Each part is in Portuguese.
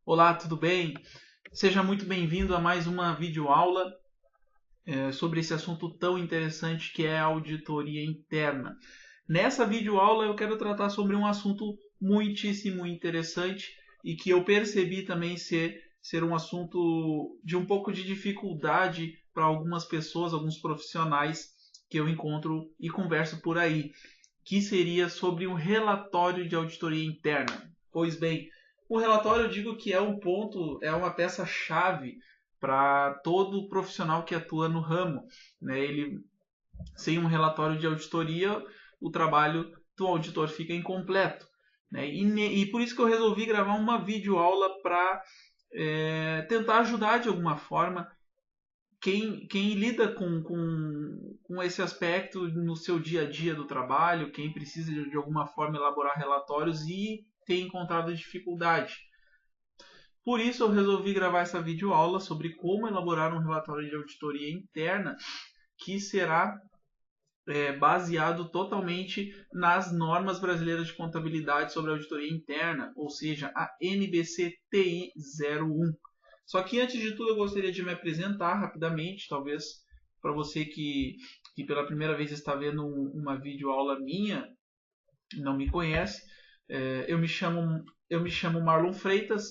Olá, tudo bem? Seja muito bem-vindo a mais uma videoaula sobre esse assunto tão interessante que é a auditoria interna. Nessa videoaula eu quero tratar sobre um assunto muitíssimo interessante e que eu percebi também ser um assunto de um pouco de dificuldade para algumas pessoas, alguns profissionais que eu encontro e converso por aí, que seria sobre um relatório de auditoria interna. Pois bem, o relatório eu digo que é um ponto, é uma peça-chave para todo profissional que atua no ramo. Né? Ele, sem um relatório de auditoria, o trabalho do auditor fica incompleto. Né? E por isso que eu resolvi gravar uma videoaula para tentar ajudar de alguma forma quem lida com esse aspecto no seu dia a dia do trabalho, quem precisa de alguma forma elaborar relatórios e tem encontrado dificuldade. Por isso eu resolvi gravar essa videoaula sobre como elaborar um relatório de auditoria interna que será baseado totalmente nas normas brasileiras de contabilidade sobre auditoria interna, ou seja, a NBC-TI 01. Só que antes de tudo eu gostaria de me apresentar rapidamente, talvez para você que pela primeira vez está vendo uma videoaula minha, não me conhece, eu me chamo Marlon Freitas,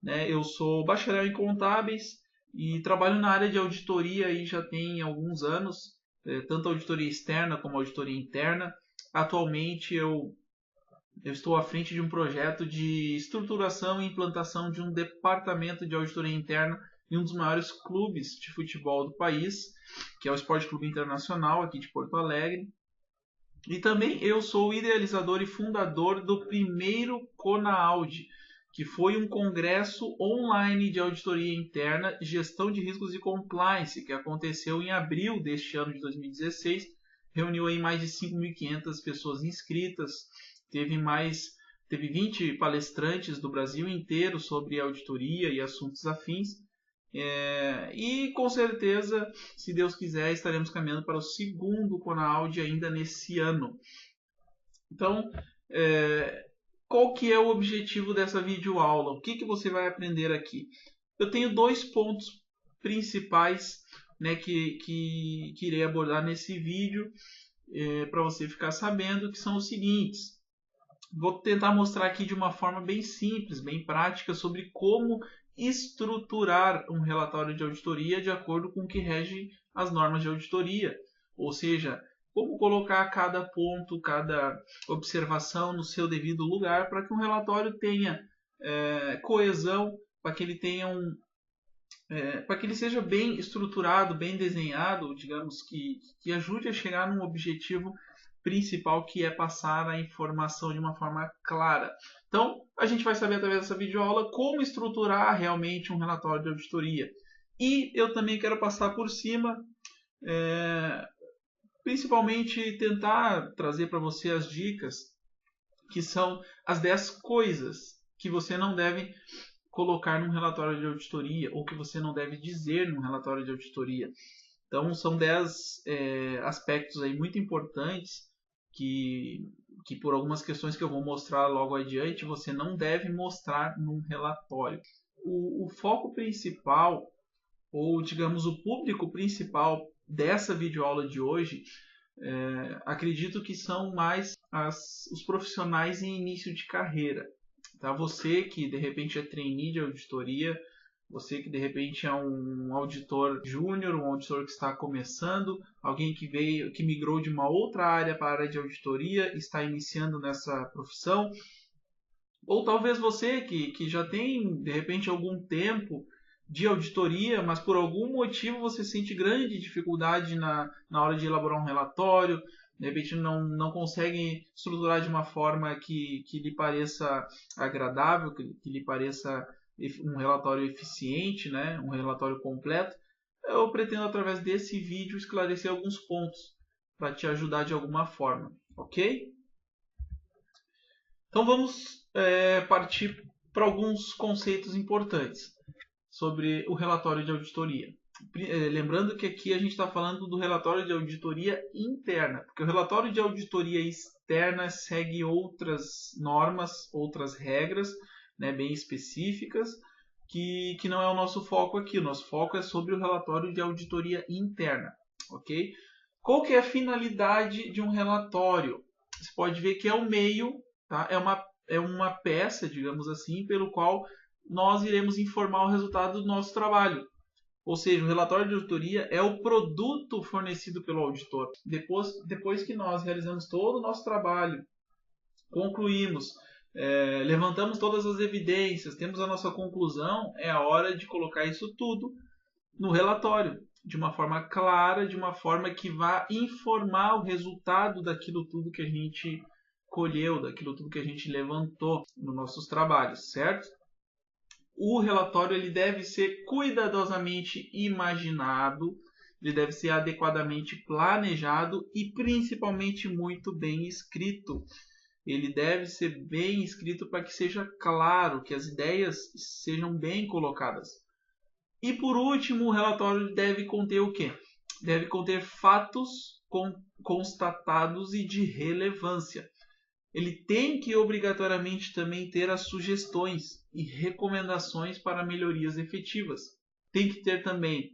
né? Eu sou bacharel em contábeis e trabalho na área de auditoria aí já tem alguns anos, tanto auditoria externa como auditoria interna. Atualmente eu estou à frente de um projeto de estruturação e implantação de um departamento de auditoria interna em um dos maiores clubes de futebol do país, que é o Esporte Clube Internacional aqui de Porto Alegre. E também eu sou o idealizador e fundador do primeiro CONAAUD, que foi um congresso online de auditoria interna, gestão de riscos e compliance, que aconteceu em abril deste ano de 2016. Reuniu aí mais de 5.500 pessoas inscritas, teve 20 palestrantes do Brasil inteiro sobre auditoria e assuntos afins. E com certeza, se Deus quiser, estaremos caminhando para o segundo CONAAUD ainda nesse ano. Então, qual que é o objetivo dessa videoaula? O que você vai aprender aqui? Eu tenho dois pontos principais, né, que irei abordar nesse vídeo para você ficar sabendo, que são os seguintes. Vou tentar mostrar aqui de uma forma bem simples, bem prática, sobre como estruturar um relatório de auditoria de acordo com o que rege as normas de auditoria. Ou seja, como colocar cada ponto, cada observação no seu devido lugar para que um relatório tenha coesão, para que ele tenha para que ele seja bem estruturado, bem desenhado, digamos que ajude a chegar num objetivo principal, que é passar a informação de uma forma clara. Então, a gente vai saber através dessa videoaula como estruturar realmente um relatório de auditoria. E eu também quero passar por cima, principalmente tentar trazer para você as dicas, que são as 10 coisas que você não deve colocar num relatório de auditoria, ou que você não deve dizer num relatório de auditoria. Então, são 10 aspectos aí muito importantes que por algumas questões que eu vou mostrar logo adiante, você não deve mostrar num relatório. O foco principal, ou digamos o público principal dessa videoaula de hoje, acredito que são mais os profissionais em início de carreira. Tá? Você que de repente é trainee de auditoria, você que de repente é um auditor júnior, um auditor que está começando, alguém que migrou de uma outra área para a área de auditoria, está iniciando nessa profissão, ou talvez você que já tem de repente algum tempo de auditoria, mas por algum motivo você sente grande dificuldade na hora de elaborar um relatório, de repente não consegue estruturar de uma forma que lhe pareça agradável, que lhe pareça um relatório eficiente, né? Um relatório completo. Eu pretendo, através desse vídeo, esclarecer alguns pontos para te ajudar de alguma forma, ok? Então vamos partir para alguns conceitos importantes sobre o relatório de auditoria. Lembrando que aqui a gente está falando do relatório de auditoria interna, porque o relatório de auditoria externa segue outras normas, outras regras, né, bem específicas, que não é o nosso foco aqui. O nosso foco é sobre o relatório de auditoria interna, ok? Qual que é a finalidade de um relatório? Você pode ver que é o meio, tá? É uma peça, digamos assim, pelo qual nós iremos informar o resultado do nosso trabalho. Ou seja, o relatório de auditoria é o produto fornecido pelo auditor. Depois que nós realizamos todo o nosso trabalho, concluímos, levantamos todas as evidências, temos a nossa conclusão, é a hora de colocar isso tudo no relatório, de uma forma clara, de uma forma que vá informar o resultado daquilo tudo que a gente colheu, daquilo tudo que a gente levantou nos nossos trabalhos, certo? O relatório ele deve ser cuidadosamente imaginado, ele deve ser adequadamente planejado e principalmente muito bem escrito. Ele deve ser bem escrito para que seja claro, que as ideias sejam bem colocadas. E por último, o relatório deve conter o quê? Deve conter fatos constatados e de relevância. Ele tem que obrigatoriamente também ter as sugestões e recomendações para melhorias efetivas. Tem que ter também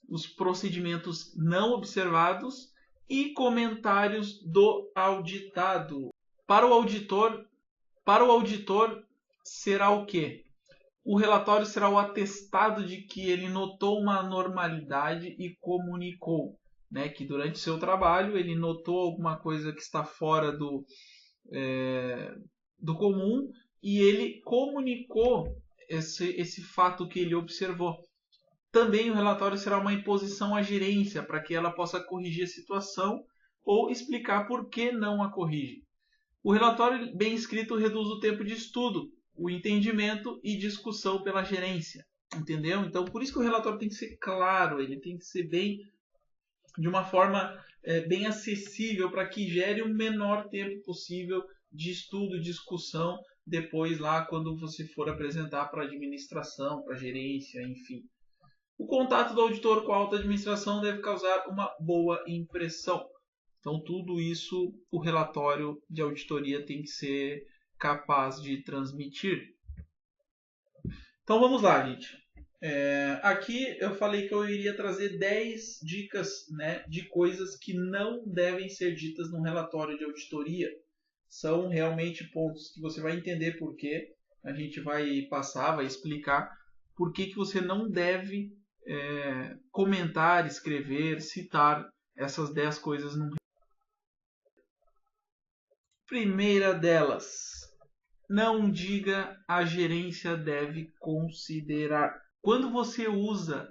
os procedimentos não observados e comentários do auditado. Para o auditor será o quê? O relatório será o atestado de que ele notou uma anormalidade e comunicou, né, que durante seu trabalho ele notou alguma coisa que está fora do comum e ele comunicou esse fato que ele observou. Também o relatório será uma imposição à gerência para que ela possa corrigir a situação ou explicar por que não a corrige. O relatório bem escrito reduz o tempo de estudo, o entendimento e discussão pela gerência. Entendeu? Então, por isso que o relatório tem que ser claro, ele tem que ser bem de uma forma bem acessível para que gere o menor tempo possível de estudo, discussão, depois lá quando você for apresentar para a administração, para a gerência, enfim. O contato do auditor com a alta administração deve causar uma boa impressão. Então, tudo isso o relatório de auditoria tem que ser capaz de transmitir. Então, vamos lá, gente. Aqui eu falei que eu iria trazer 10 dicas, né, de coisas que não devem ser ditas no relatório de auditoria. São realmente pontos que você vai entender por quê. A gente vai passar, vai explicar por que você não deve comentar, escrever, citar essas 10 coisas no Primeira delas, não diga a gerência deve considerar. Quando você usa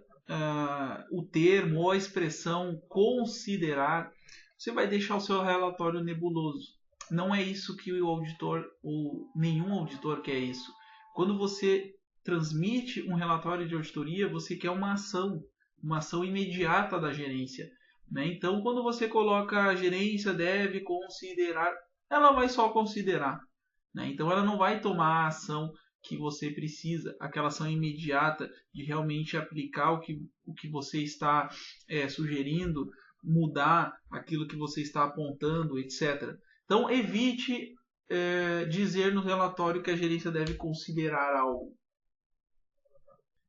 o termo ou a expressão considerar, você vai deixar o seu relatório nebuloso. Não é isso que o auditor ou nenhum auditor quer isso. Quando você transmite um relatório de auditoria, você quer uma ação imediata da gerência. Né? Então, quando você coloca a gerência deve considerar, ela vai só considerar. Né? Então, ela não vai tomar a ação que você precisa, aquela ação imediata de realmente aplicar o que você está sugerindo, mudar aquilo que você está apontando, etc. Então, evite dizer no relatório que a gerência deve considerar algo.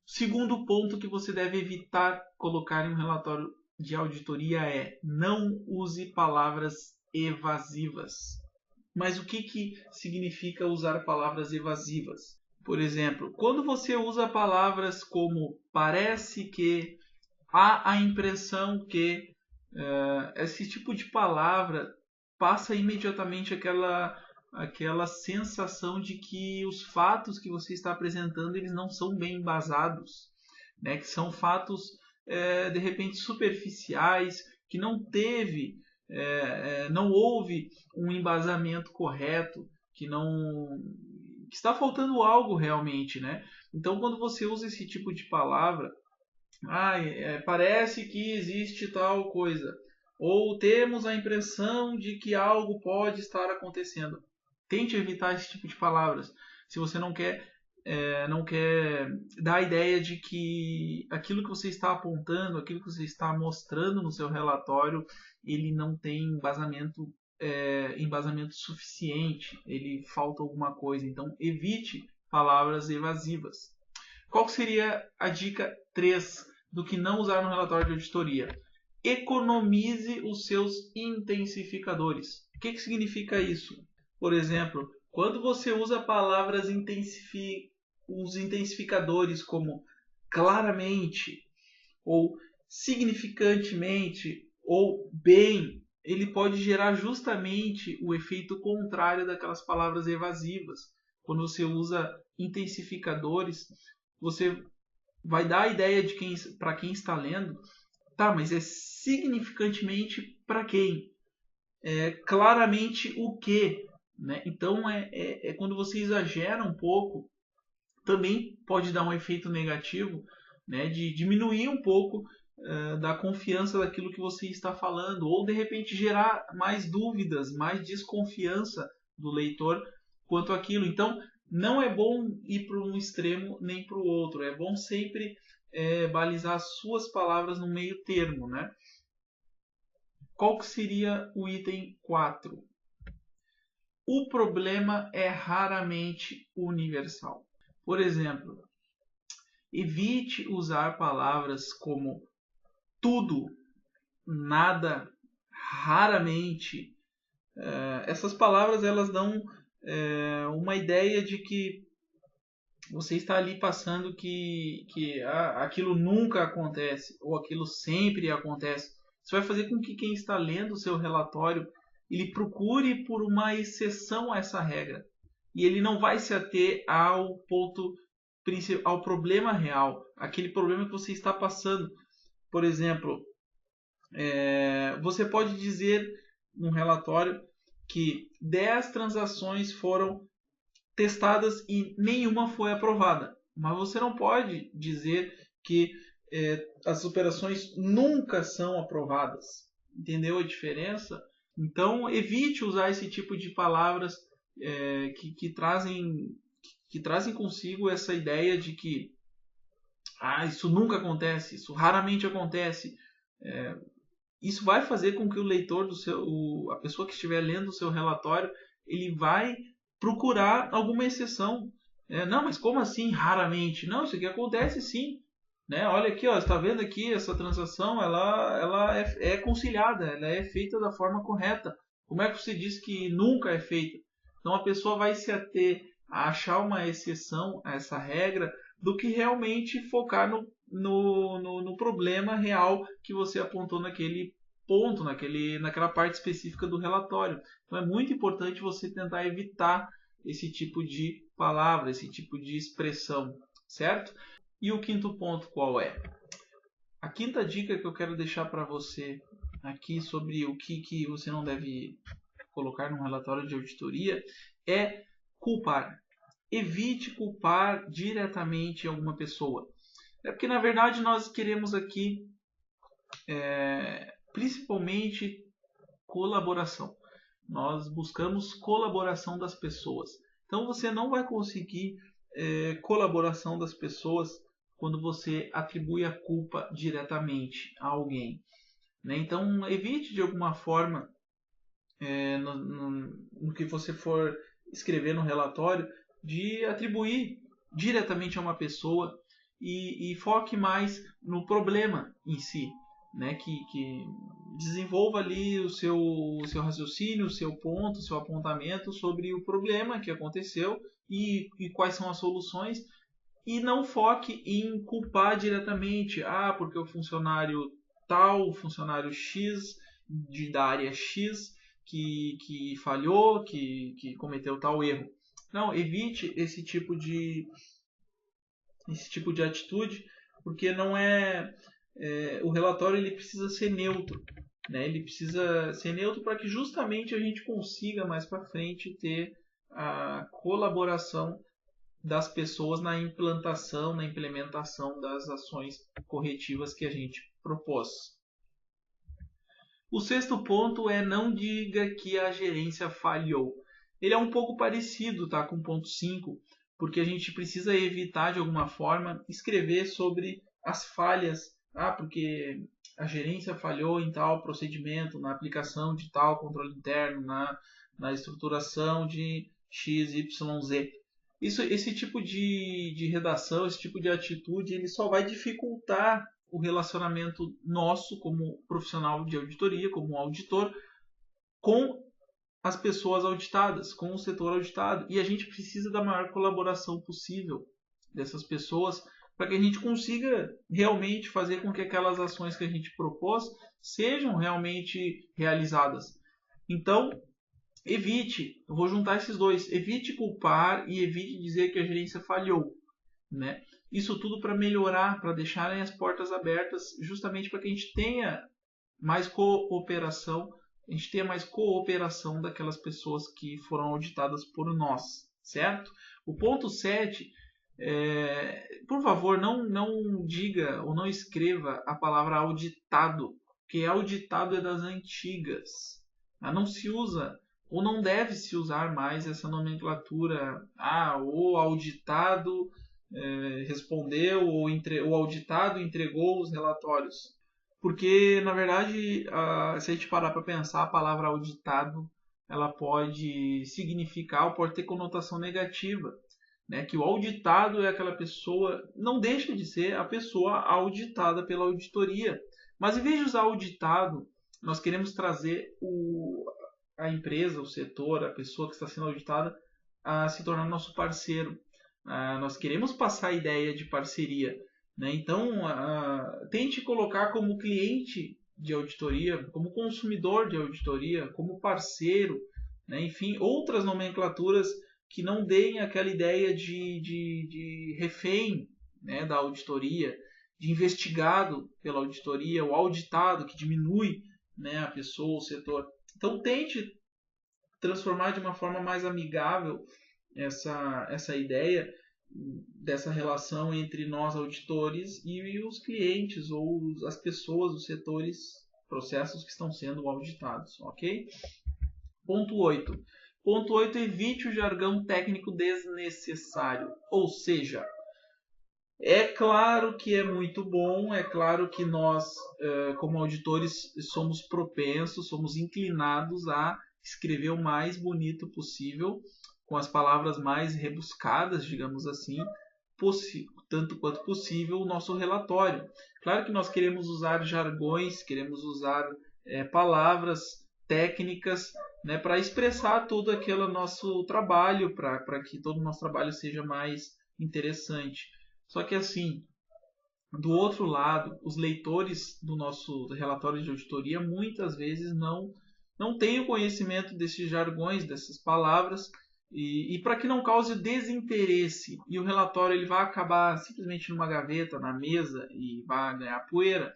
Segundo ponto que você deve evitar colocar em um relatório de auditoria é: não use palavras evasivas. Mas o que significa usar palavras evasivas? Por exemplo, quando você usa palavras como parece que, há a impressão que, esse tipo de palavra passa imediatamente aquela sensação de que os fatos que você está apresentando eles não são bem embasados, né? Que são fatos de repente superficiais, que não houve um embasamento correto, que está faltando algo realmente, né? Então, quando você usa esse tipo de palavra, parece que existe tal coisa, ou temos a impressão de que algo pode estar acontecendo. Tente evitar esse tipo de palavras. Se você não quer dar a ideia de que aquilo que você está apontando, aquilo que você está mostrando no seu relatório, ele não tem embasamento suficiente, ele falta alguma coisa. Então, evite palavras evasivas. Qual seria a dica 3 do que não usar no relatório de auditoria? Economize os seus intensificadores. O que significa isso? Por exemplo, quando você usa palavras os intensificadores como claramente, ou significantemente, ou bem, ele pode gerar justamente o efeito contrário daquelas palavras evasivas. Quando você usa intensificadores, você vai dar a ideia de para quem está lendo, tá, mas é significantemente para quem? É claramente o que? Né? Então quando você exagera um pouco, também pode dar um efeito negativo, né, de diminuir um pouco da confiança daquilo que você está falando, ou de repente gerar mais dúvidas, mais desconfiança do leitor quanto àquilo. Então, não é bom ir para um extremo nem para o outro. É bom sempre balizar as suas palavras no meio termo, né? Qual que seria o item 4? O problema é raramente universal. Por exemplo, evite usar palavras como tudo, nada, raramente. Essas palavras elas dão uma ideia de que você está ali passando que aquilo nunca acontece ou aquilo sempre acontece. Isso vai fazer com que quem está lendo o seu relatório ele procure por uma exceção a essa regra e ele não vai se ater ao ponto principal, ao problema real, aquele problema que você está passando. Por exemplo, você pode dizer num relatório que 10 transações foram testadas e nenhuma foi aprovada. Mas você não pode dizer que as operações nunca são aprovadas. Entendeu a diferença? Então, evite usar esse tipo de palavras que trazem consigo essa ideia de que isso nunca acontece, isso raramente acontece. Isso vai fazer com que o leitor a pessoa que estiver lendo o seu relatório, ele vai procurar alguma exceção. Não, mas como assim raramente? Não, isso aqui acontece sim. Né? Olha aqui, ó, está vendo aqui essa transação, ela é conciliada, ela é feita da forma correta. Como é que você diz que nunca é feita? Então a pessoa vai se ater a achar uma exceção a essa regra do que realmente focar no problema real que você apontou naquele ponto, naquela parte específica do relatório. Então é muito importante você tentar evitar esse tipo de palavra, esse tipo de expressão, certo? E o quinto ponto qual é? A quinta dica que eu quero deixar para você aqui sobre o que você não deve colocar num relatório de auditoria é culpar. Evite culpar diretamente alguma pessoa. É porque na verdade nós queremos aqui principalmente colaboração. Nós buscamos colaboração das pessoas. Então você não vai conseguir colaboração das pessoas quando você atribui a culpa diretamente a alguém. Né? Então evite de alguma forma no que você for escrever no relatório de atribuir diretamente a uma pessoa e foque mais no problema em si, né? Que desenvolva ali o seu raciocínio, o seu ponto, o seu apontamento sobre o problema que aconteceu e quais são as soluções, e não foque em culpar diretamente, porque o funcionário tal, o funcionário X da área X que falhou, que cometeu tal erro. Não, evite esse tipo de atitude, porque não o relatório ele precisa ser neutro, né? Ele precisa ser neutro para que justamente a gente consiga mais para frente ter a colaboração das pessoas na implementação das ações corretivas que a gente propôs. O sexto ponto é não diga que a gerência falhou. Ele é um pouco parecido, tá, com o ponto 5, porque a gente precisa evitar de alguma forma escrever sobre as falhas, porque a gerência falhou em tal procedimento, na aplicação de tal controle interno, na estruturação de XYZ. Esse tipo de redação, esse tipo de atitude, ele só vai dificultar o relacionamento nosso como profissional de auditoria, como auditor, com as pessoas auditadas, com o setor auditado. E a gente precisa da maior colaboração possível dessas pessoas para que a gente consiga realmente fazer com que aquelas ações que a gente propôs sejam realmente realizadas. Então, evite, eu vou juntar esses dois, evite culpar e evite dizer que a gerência falhou, né? Isso tudo para melhorar, para deixarem as portas abertas, justamente para que a gente tenha mais cooperação, daquelas pessoas que foram auditadas por nós, certo? O ponto 7, por favor, não diga ou não escreva a palavra auditado, porque auditado é das antigas. Não se usa ou não deve se usar mais essa nomenclatura. O auditado respondeu, ou o auditado entregou os relatórios. Porque, na verdade, se a gente parar para pensar, a palavra auditado ela pode significar ou pode ter conotação negativa. Né? Que o auditado é aquela pessoa, não deixa de ser a pessoa auditada pela auditoria. Mas em vez de usar auditado, nós queremos trazer a empresa, o setor, a pessoa que está sendo auditada a se tornar nosso parceiro. Nós queremos passar a ideia de parceria. Né? Então, tente colocar como cliente de auditoria, como consumidor de auditoria, como parceiro, né? Enfim, outras nomenclaturas que não deem aquela ideia de refém, né, da auditoria, de investigado pela auditoria, o auditado, que diminui, né, a pessoa, o setor. Então, tente transformar de uma forma mais amigável essa ideia dessa relação entre nós auditores e os clientes ou as pessoas, os setores, processos que estão sendo auditados, ok? Ponto 8. Ponto 8, evite o jargão técnico desnecessário. Ou seja, é claro que é muito bom, é claro que nós, como auditores, somos propensos, somos inclinados a escrever o mais bonito possível, com as palavras mais rebuscadas, digamos assim, tanto quanto possível, o nosso relatório. Claro que nós queremos usar jargões, queremos usar palavras técnicas, né, para expressar todo aquele nosso trabalho, para que todo o nosso trabalho seja mais interessante. Só que assim, do outro lado, os leitores do nosso relatório de auditoria muitas vezes não têm o conhecimento desses jargões, dessas palavras, e para que não cause desinteresse e o relatório ele vai acabar simplesmente numa gaveta, na mesa e vai ganhar poeira,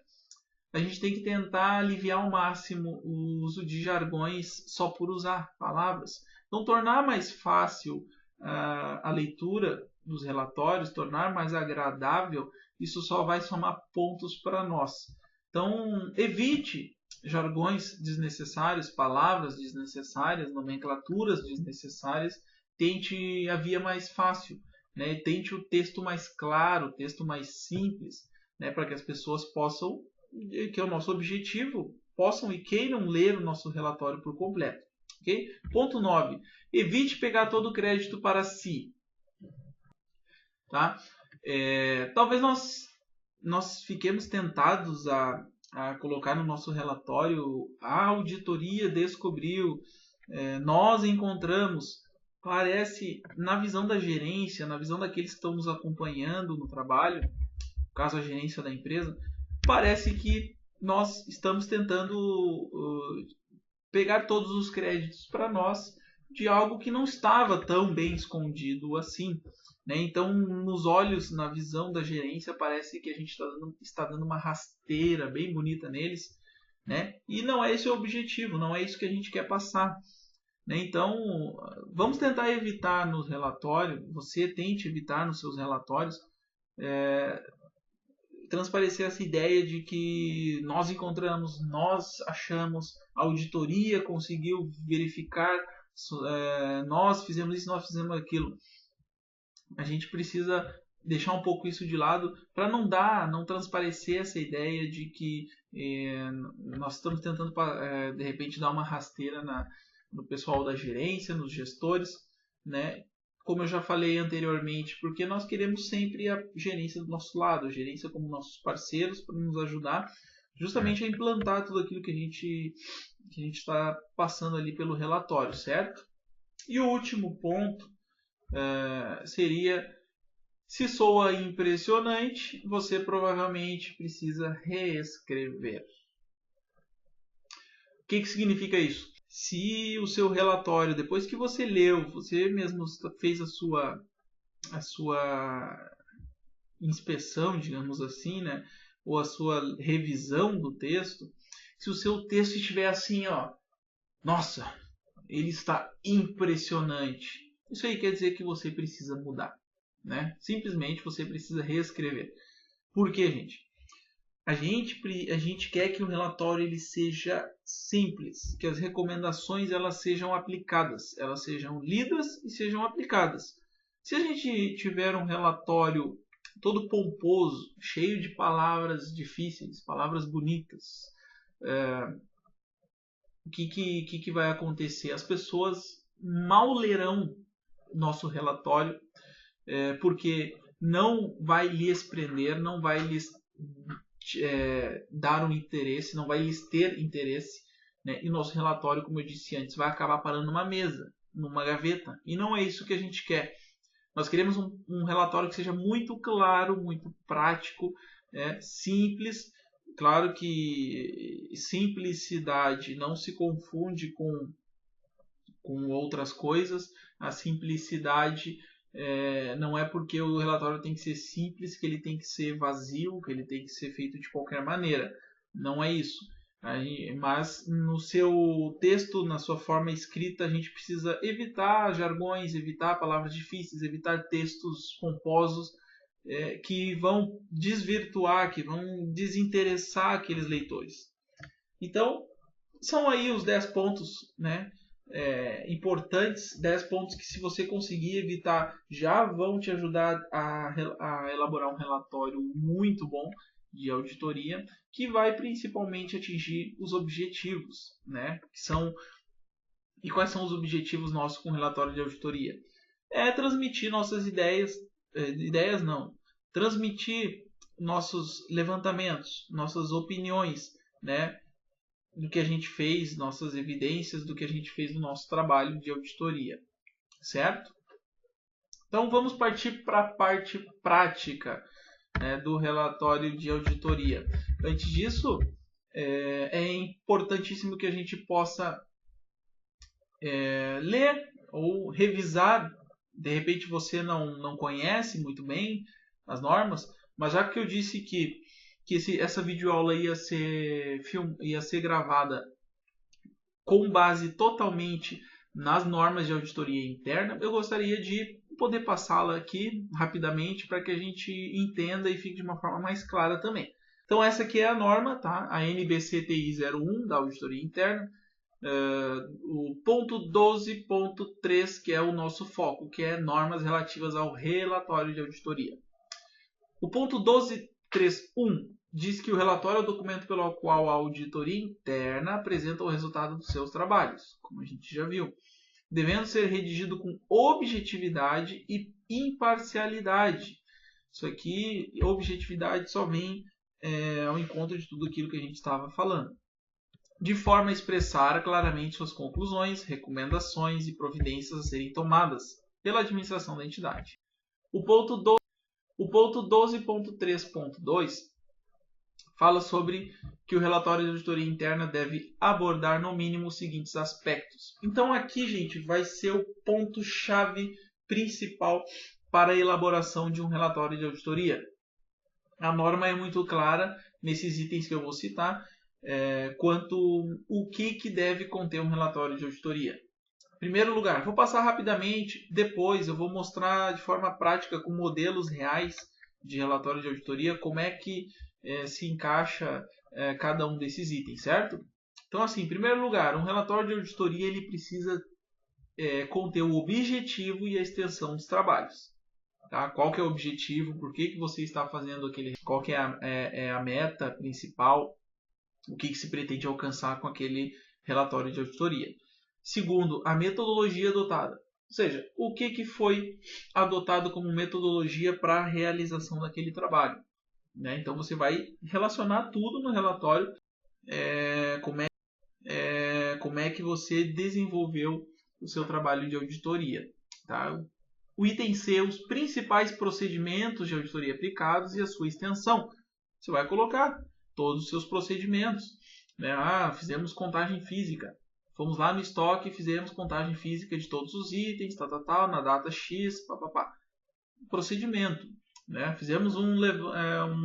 a gente tem que tentar aliviar ao máximo o uso de jargões só por usar palavras. Então, tornar mais fácil a leitura dos relatórios, tornar mais agradável, isso só vai somar pontos para nós. Então, evite jargões desnecessários, palavras desnecessárias, nomenclaturas desnecessárias. Tente a via mais fácil, né? Tente o texto mais claro, o texto mais simples, né? Para que as pessoas possam, que é o nosso objetivo, possam e queiram ler o nosso relatório por completo. Okay? Ponto 9. Evite pegar todo o crédito para si. Tá? Talvez nós fiquemos tentados a colocar no nosso relatório: a auditoria descobriu, nós encontramos. Parece, na visão da gerência, na visão daqueles que estão nos acompanhando no trabalho, no caso a gerência da empresa, parece que nós estamos tentando pegar todos os créditos para nós de algo que não estava tão bem escondido assim. Né? Então, nos olhos, na visão da gerência, parece que a gente está dando uma rasteira bem bonita neles. Né? E não é esse o objetivo, não é isso que a gente quer passar. Né? Então, vamos tentar evitar nos relatórios, você tente evitar nos seus relatórios, transparecer essa ideia de que nós encontramos, nós achamos, a auditoria conseguiu verificar, nós fizemos isso, nós fizemos aquilo. A gente precisa deixar um pouco isso de lado para não transparecer essa ideia de que nós estamos tentando de repente dar uma rasteira no pessoal da gerência, nos gestores, né? como eu já falei anteriormente, porque nós queremos sempre a gerência do nosso lado, a gerência como nossos parceiros para nos ajudar justamente a implantar tudo aquilo que a gente está passando ali pelo relatório, certo? E o último ponto seria: se soa impressionante, você provavelmente precisa reescrever. O que significa isso? Se o seu relatório, depois que você leu, você mesmo fez a sua inspeção, digamos assim, né? Ou a sua revisão do texto, se o seu texto estiver assim, ó, nossa, ele está impressionante. Isso aí quer dizer que você precisa mudar, né? Simplesmente você precisa reescrever. Por quê, gente? A gente quer que o relatório ele seja simples, que as recomendações elas sejam aplicadas, elas sejam lidas e sejam aplicadas. Se a gente tiver um relatório todo pomposo, cheio de palavras difíceis, palavras bonitas, o que vai acontecer? As pessoas mal lerão nosso relatório, porque não vai lhes prender, não vai lhes dar um interesse, não vai lhes ter interesse, né? E nosso relatório, como eu disse antes, vai acabar parando numa mesa, numa gaveta, e não é isso que a gente quer. Nós queremos um relatório que seja muito claro, muito prático, simples. Claro que simplicidade não se confunde com outras coisas. A simplicidade não é porque o relatório tem que ser simples que ele tem que ser vazio, que ele tem que ser feito de qualquer maneira. Não é isso. Mas no seu texto, na sua forma escrita, a gente precisa evitar jargões, evitar palavras difíceis, evitar textos pomposos que vão desvirtuar, que vão desinteressar aqueles leitores. Então, são aí os 10 pontos, né? Importantes, 10 pontos que, se você conseguir evitar, já vão te ajudar a elaborar um relatório muito bom de auditoria, que vai principalmente atingir os objetivos, né? E quais são os objetivos nossos com o relatório de auditoria? Transmitir nossas ideias, transmitir nossos levantamentos, nossas opiniões, né? Do que a gente fez, nossas evidências do que a gente fez no nosso trabalho de auditoria, certo? Então vamos partir para a parte prática, né, do relatório de auditoria. Antes disso, é importantíssimo que a gente possa ler ou revisar. De repente você não conhece muito bem as normas, mas já que eu disse que essa videoaula ia ser gravada com base totalmente nas normas de auditoria interna, eu gostaria de poder passá-la aqui rapidamente para que a gente entenda e fique de uma forma mais clara também. Então essa aqui é a norma, tá? A NBC-TI 01 da auditoria interna. O ponto 12.3, que é o nosso foco, que é normas relativas ao relatório de auditoria. O ponto 12.3.1 diz que o relatório é o documento pelo qual a auditoria interna apresenta o resultado dos seus trabalhos, como a gente já viu, devendo ser redigido com objetividade e imparcialidade. Isso aqui, objetividade, só vem ao encontro de tudo aquilo que a gente estava falando, de forma a expressar claramente suas conclusões, recomendações e providências a serem tomadas pela administração da entidade. O ponto 12.3.2 fala sobre que o relatório de auditoria interna deve abordar no mínimo os seguintes aspectos. Então aqui, gente, vai ser o ponto-chave principal para a elaboração de um relatório de auditoria. A norma é muito clara nesses itens que eu vou citar, quanto o que deve conter um relatório de auditoria. Em primeiro lugar, vou passar rapidamente, depois eu vou mostrar de forma prática com modelos reais de relatório de auditoria como é que se encaixa cada um desses itens, certo? Então, assim, em primeiro lugar, um relatório de auditoria ele precisa conter o objetivo e a extensão dos trabalhos. Tá? Qual que é o objetivo, por que você está fazendo qual que é a meta principal, o que se pretende alcançar com aquele relatório de auditoria. Segundo, a metodologia adotada. Ou seja, o que foi adotado como metodologia para a realização daquele trabalho. Né? Então você vai relacionar tudo no relatório, como é que você desenvolveu o seu trabalho de auditoria. Tá? O item C, os principais procedimentos de auditoria aplicados e a sua extensão. Você vai colocar todos os seus procedimentos. Né? Fizemos contagem física. Fomos lá no estoque e fizemos contagem física de todos os itens, na data X, papapá. Procedimento. Né? Fizemos um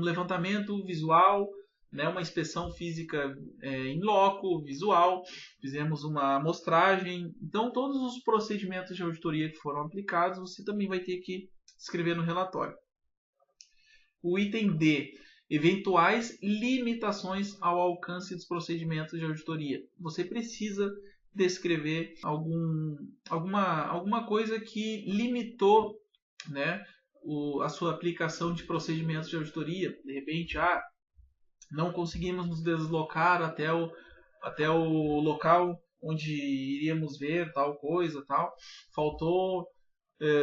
levantamento visual, né? Uma inspeção física em loco, visual, fizemos uma amostragem. Então, todos os procedimentos de auditoria que foram aplicados, você também vai ter que escrever no relatório. O item D, eventuais limitações ao alcance dos procedimentos de auditoria. Você precisa descrever alguma coisa que limitou, né, a sua aplicação de procedimentos de auditoria. De repente, não conseguimos nos deslocar até o local onde iríamos ver tal coisa, tal. Faltou,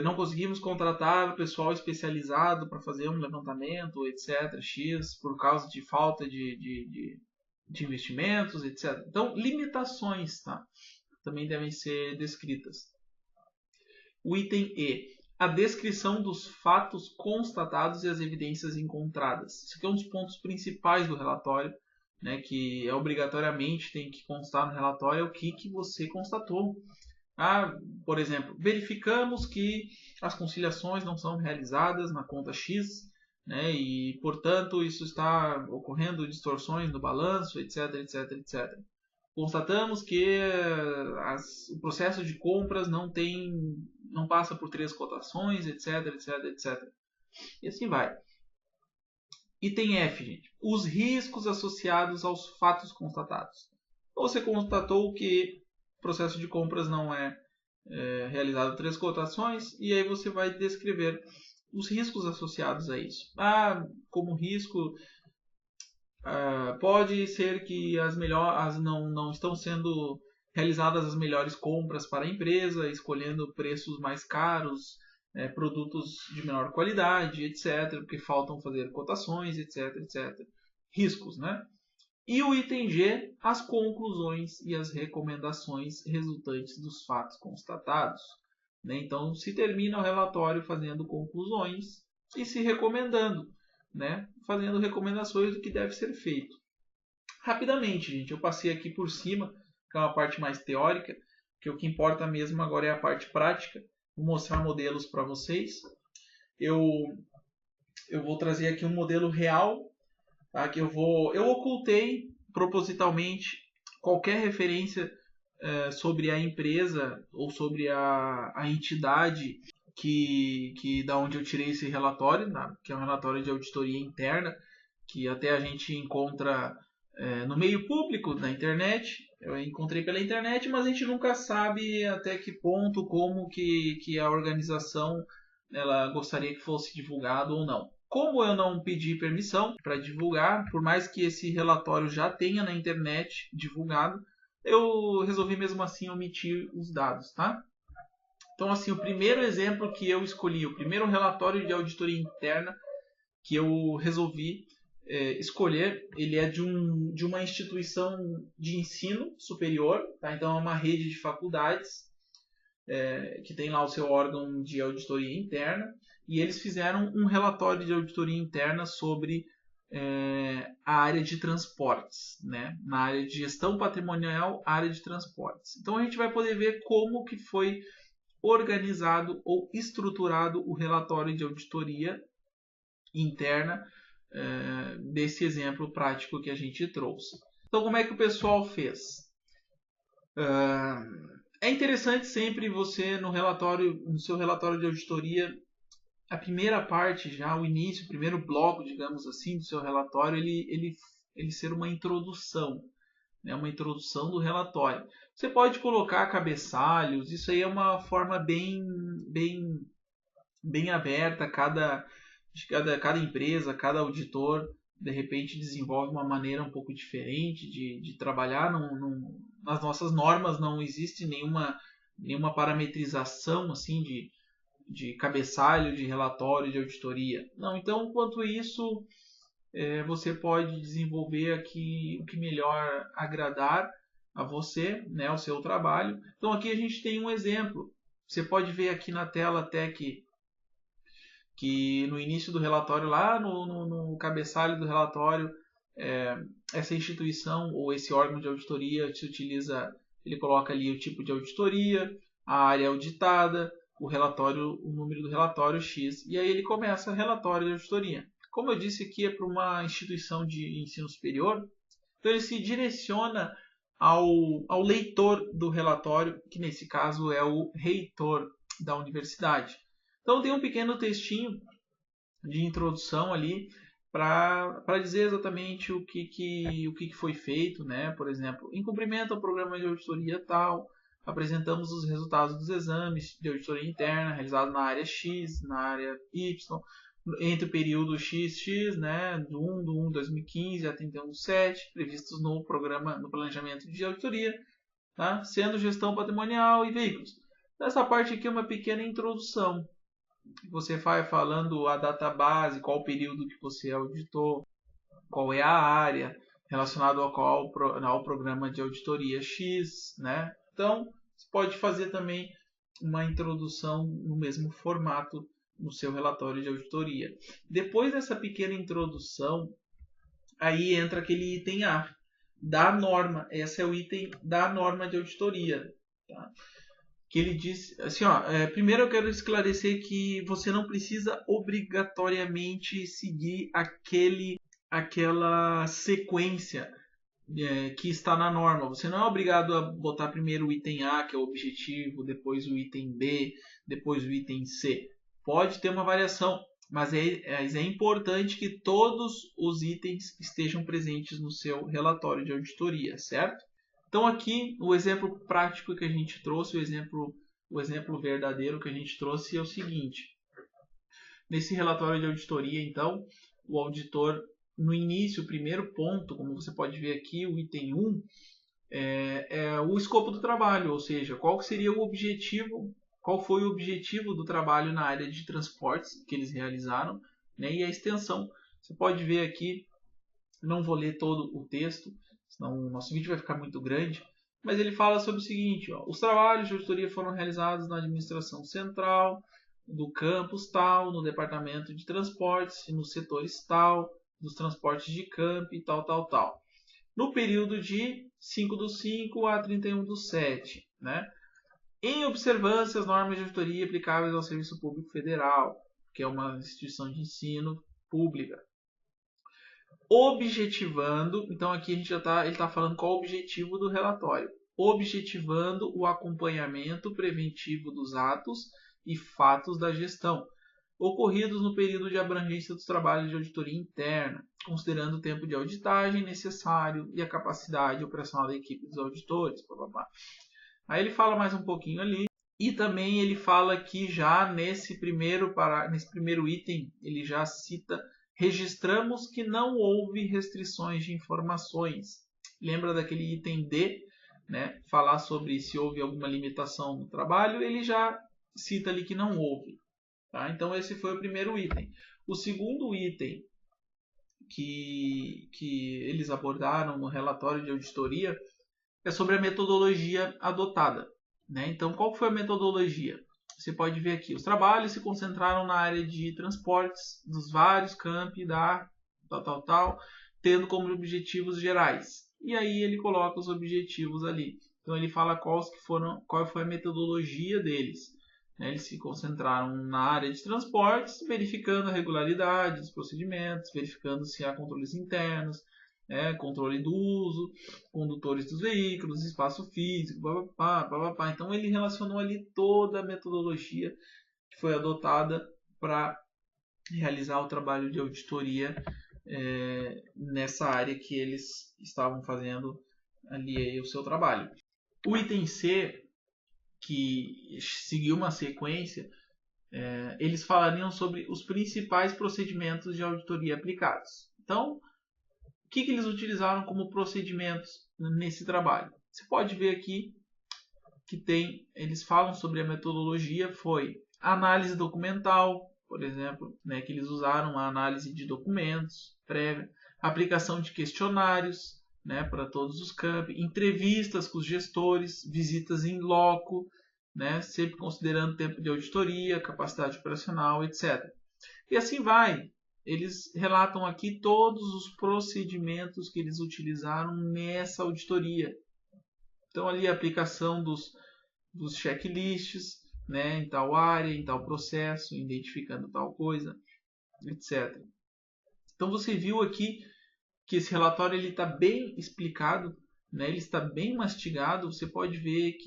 não conseguimos contratar pessoal especializado para fazer um levantamento, etc. X, por causa de falta de investimentos, etc. Então, limitações, tá? Também devem ser descritas. O item E, a descrição dos fatos constatados e as evidências encontradas. Isso aqui é um dos pontos principais do relatório, né, que obrigatoriamente tem que constar no relatório o que você constatou. Por exemplo, verificamos que as conciliações não são realizadas na conta X, né, e, portanto, isso está ocorrendo distorções no balanço, etc, etc, etc. Constatamos que o processo de compras não passa por 3 cotações, etc, etc, etc. E assim vai. Item F, gente. Os riscos associados aos fatos constatados. Você constatou que o processo de compras não é realizado 3 cotações, e aí você vai descrever os riscos associados a isso. Como risco, pode ser que não estão sendo realizadas as melhores compras para a empresa, escolhendo preços mais caros, produtos de menor qualidade, etc., porque faltam fazer cotações, etc., etc. Riscos, né? E o item G, as conclusões e as recomendações resultantes dos fatos constatados. Né? Então, se termina o relatório fazendo conclusões e se recomendando, né? Fazendo recomendações do que deve ser feito. Rapidamente, gente, eu passei aqui por cima, que é uma parte mais teórica, que o que importa mesmo agora é a parte prática. Vou mostrar modelos para vocês. Eu vou trazer aqui um modelo real, tá? Que eu ocultei propositalmente qualquer referência sobre a empresa ou sobre a entidade que da onde eu tirei esse relatório, né? Que é um relatório de auditoria interna, que até a gente encontra no meio público da internet. Eu encontrei pela internet, mas a gente nunca sabe até que ponto, como que a organização ela gostaria que fosse divulgado ou não. Como eu não pedi permissão para divulgar, por mais que esse relatório já tenha na internet divulgado, eu resolvi mesmo assim omitir os dados, tá? Então, assim, o primeiro exemplo que eu escolhi, o primeiro relatório de auditoria interna que eu resolvi escolher, ele é de uma instituição de ensino superior, tá? Então é uma rede de faculdades que tem lá o seu órgão de auditoria interna, e eles fizeram um relatório de auditoria interna sobre a área de transportes, né? Na área de gestão patrimonial, área de transportes. Então a gente vai poder ver como que foi organizado ou estruturado o relatório de auditoria interna desse exemplo prático que a gente trouxe. Então, como é que o pessoal fez? É interessante sempre você no seu relatório de auditoria, a primeira parte, já o início, o primeiro bloco, digamos assim, do seu relatório, ele ser uma introdução, né? Uma introdução do relatório. Você pode colocar cabeçalhos, isso aí é uma forma bem aberta, cada empresa, cada auditor, de repente desenvolve uma maneira um pouco diferente de trabalhar. Nas nossas normas não existe nenhuma parametrização assim de cabeçalho, de relatório, de auditoria. Não, então, quanto a isso, você pode desenvolver aqui o que melhor agradar a você, né, o seu trabalho. Então, aqui a gente tem um exemplo. Você pode ver aqui na tela até que no início do relatório, lá no cabeçalho do relatório, essa instituição ou esse órgão de auditoria se utiliza, ele coloca ali o tipo de auditoria, a área auditada, o relatório, o número do relatório X, e aí ele começa o relatório de auditoria. Como eu disse aqui, é para uma instituição de ensino superior, então ele se direciona ao leitor do relatório, que nesse caso é o reitor da universidade. Então tem um pequeno textinho de introdução ali para dizer exatamente o que foi feito, né? Por exemplo, em cumprimento ao programa de auditoria tal, apresentamos os resultados dos exames de auditoria interna realizados na área X, na área Y, entre o período XX, né, do 1 de 2015 a 31 de 7, previstos no programa, no planejamento de auditoria, tá? Sendo gestão patrimonial e veículos. Essa parte aqui é uma pequena introdução. Você vai falando a database, qual o período que você auditou, qual é a área relacionada ao programa de auditoria X, né? Então, você pode fazer também uma introdução no mesmo formato no seu relatório de auditoria. Depois dessa pequena introdução, aí entra aquele item A, da norma. Esse é o item da norma de auditoria, tá? Que ele diz assim, primeiro eu quero esclarecer que você não precisa obrigatoriamente seguir aquela sequência que está na norma. Você não é obrigado a botar primeiro o item A, que é o objetivo, depois o item B, depois o item C. Pode ter uma variação, mas é importante que todos os itens estejam presentes no seu relatório de auditoria, certo? Então aqui o exemplo prático que a gente trouxe, o exemplo verdadeiro que a gente trouxe é o seguinte. Nesse relatório de auditoria, então, o auditor, no início, o primeiro ponto, como você pode ver aqui, o item 1, é o escopo do trabalho, ou seja, qual seria o objetivo, qual foi o objetivo do trabalho na área de transportes que eles realizaram, né, e a extensão. Você pode ver aqui, não vou ler todo o texto, senão o nosso vídeo vai ficar muito grande, mas ele fala sobre o seguinte, os trabalhos de auditoria foram realizados na administração central, do campus tal, no departamento de transportes e nos setores tal, dos transportes de campo e tal, tal, tal. No período de 5/5 a 31/7, né? Em observância às normas de auditoria aplicáveis ao Serviço Público Federal, que é uma instituição de ensino pública. Objetivando, então aqui ele está falando qual é o objetivo do relatório. Objetivando o acompanhamento preventivo dos atos e fatos da gestão, ocorridos no período de abrangência dos trabalhos de auditoria interna, considerando o tempo de auditagem necessário e a capacidade operacional da equipe dos auditores. Blá, blá, blá. Aí ele fala mais um pouquinho ali, e também ele fala que já nesse primeiro item, ele já cita: registramos que não houve restrições de informações. Lembra daquele item D, né? Falar sobre se houve alguma limitação no trabalho, ele já cita ali que não houve. Tá? Então esse foi o primeiro item. O segundo item que eles abordaram no relatório de auditoria é sobre a metodologia adotada, né? Então qual foi a metodologia? Você pode ver aqui, os trabalhos se concentraram na área de transportes dos vários campi da tal, tendo como objetivos gerais. E aí ele coloca os objetivos ali. Então ele fala qual foi a metodologia deles. Eles se concentraram na área de transportes, verificando a regularidade dos procedimentos, verificando se há controles internos, controle do uso, condutores dos veículos, espaço físico, papapá. Então ele relacionou ali toda a metodologia que foi adotada para realizar o trabalho de auditoria nessa área que eles estavam fazendo ali o seu trabalho. O item C, que seguiu uma sequência, eles falariam sobre os principais procedimentos de auditoria aplicados. Então, o que eles utilizaram como procedimentos nesse trabalho? Você pode ver aqui eles falam sobre a metodologia foi a análise documental, por exemplo, né, que eles usaram a análise de documentos prévia, aplicação de questionários, né, para todos os campi, entrevistas com os gestores, visitas em loco, né, sempre considerando tempo de auditoria, capacidade operacional, etc. E assim vai. Eles relatam aqui todos os procedimentos que eles utilizaram nessa auditoria. Então ali a aplicação dos checklists, né, em tal área, em tal processo, identificando tal coisa, etc. Então você viu aqui que esse relatório ele está bem explicado, né, ele está bem mastigado. Você pode ver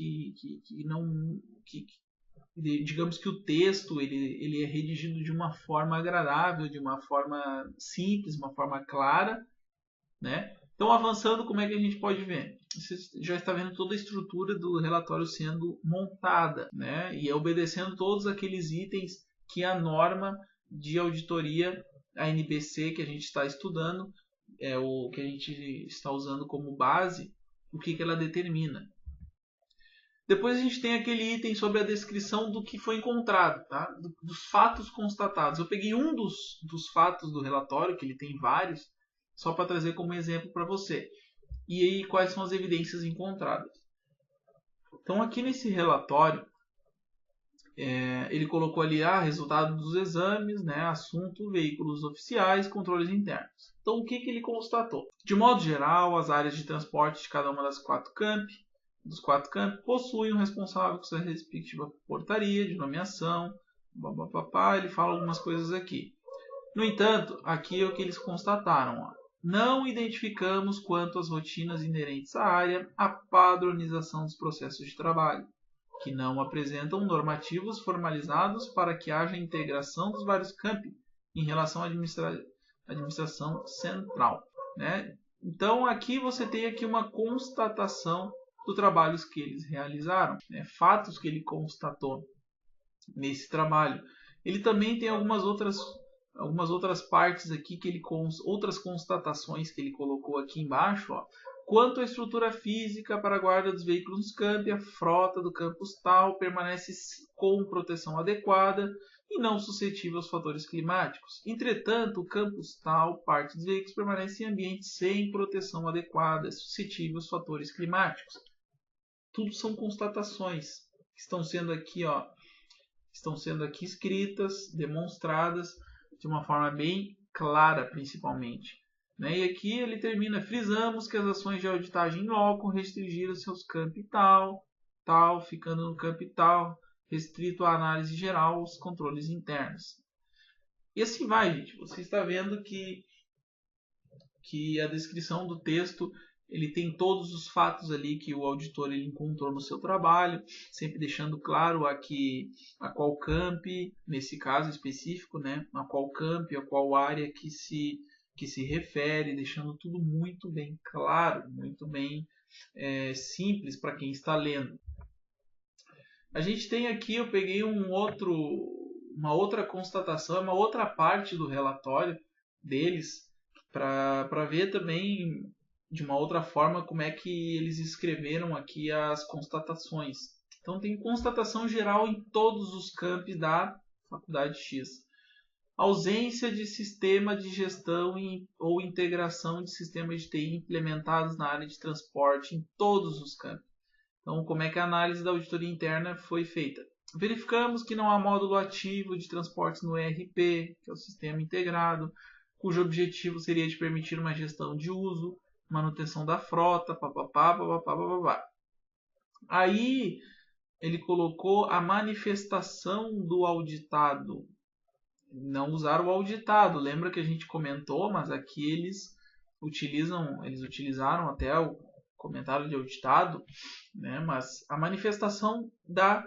digamos que o texto ele é redigido de uma forma agradável, de uma forma simples, uma forma clara, né? Então, avançando, como é que a gente pode ver? Você já está vendo toda a estrutura do relatório sendo montada, né? E obedecendo todos aqueles itens que a norma de auditoria, a NBC, que a gente está estudando, o que a gente está usando como base, o que ela determina. Depois a gente tem aquele item sobre a descrição do que foi encontrado, tá? Dos fatos constatados. Eu peguei um dos fatos do relatório, que ele tem vários, só para trazer como exemplo para você. E aí, quais são as evidências encontradas? Então, aqui nesse relatório, ele colocou ali resultado dos exames, né, assunto, veículos oficiais, controles internos. Então, o que ele constatou? De modo geral, as áreas de transporte de cada uma dos quatro campi possuem um responsável com sua respectiva portaria de nomeação, ele fala algumas coisas aqui. No entanto, aqui é o que eles constataram. Não identificamos quanto às rotinas inerentes à área a padronização dos processos de trabalho, que não apresentam normativos formalizados para que haja integração dos vários campi em relação à administração central, né? Então, aqui você tem aqui uma constatação dos trabalhos que eles realizaram, né? Fatos que ele constatou nesse trabalho. Ele também tem algumas outras partes aqui que outras constatações que ele colocou aqui embaixo, ó. Quanto à estrutura física para a guarda dos veículos nos campi, a frota do campus tal permanece com proteção adequada e não suscetível aos fatores climáticos. Entretanto, o campus tal, parte dos veículos permanece em ambiente sem proteção adequada, suscetível aos fatores climáticos. Tudo são constatações que estão sendo aqui escritas, demonstradas de uma forma bem clara, principalmente. Né? E aqui ele termina: frisamos que as ações de auditagem em loco restringiram seus campi tal, ficando no campi tal, restrito à análise geral, aos controles internos. E assim vai, gente. Você está vendo que a descrição do texto ele tem todos os fatos ali que o auditor ele encontrou no seu trabalho, sempre deixando claro a qual campi, nesse caso específico, né, a qual campi, a qual área que se refere, deixando tudo muito bem claro, muito bem simples para quem está lendo. A gente tem aqui, eu peguei uma outra constatação, uma outra parte do relatório deles, para ver também de uma outra forma como é que eles escreveram aqui as constatações. Então tem constatação geral em todos os campi da faculdade X. Ausência de sistema de gestão ou integração de sistemas de TI implementados na área de transporte em todos os campi. Então, como é que a análise da auditoria interna foi feita? Verificamos que não há módulo ativo de transportes no ERP, que é o sistema integrado, cujo objetivo seria de permitir uma gestão de uso, manutenção da frota, papapá. Aí ele colocou a manifestação do auditado. Não usaram o auditado. Lembra que a gente comentou, mas aqui eles utilizaram até o comentário de auditado, né? Mas a manifestação da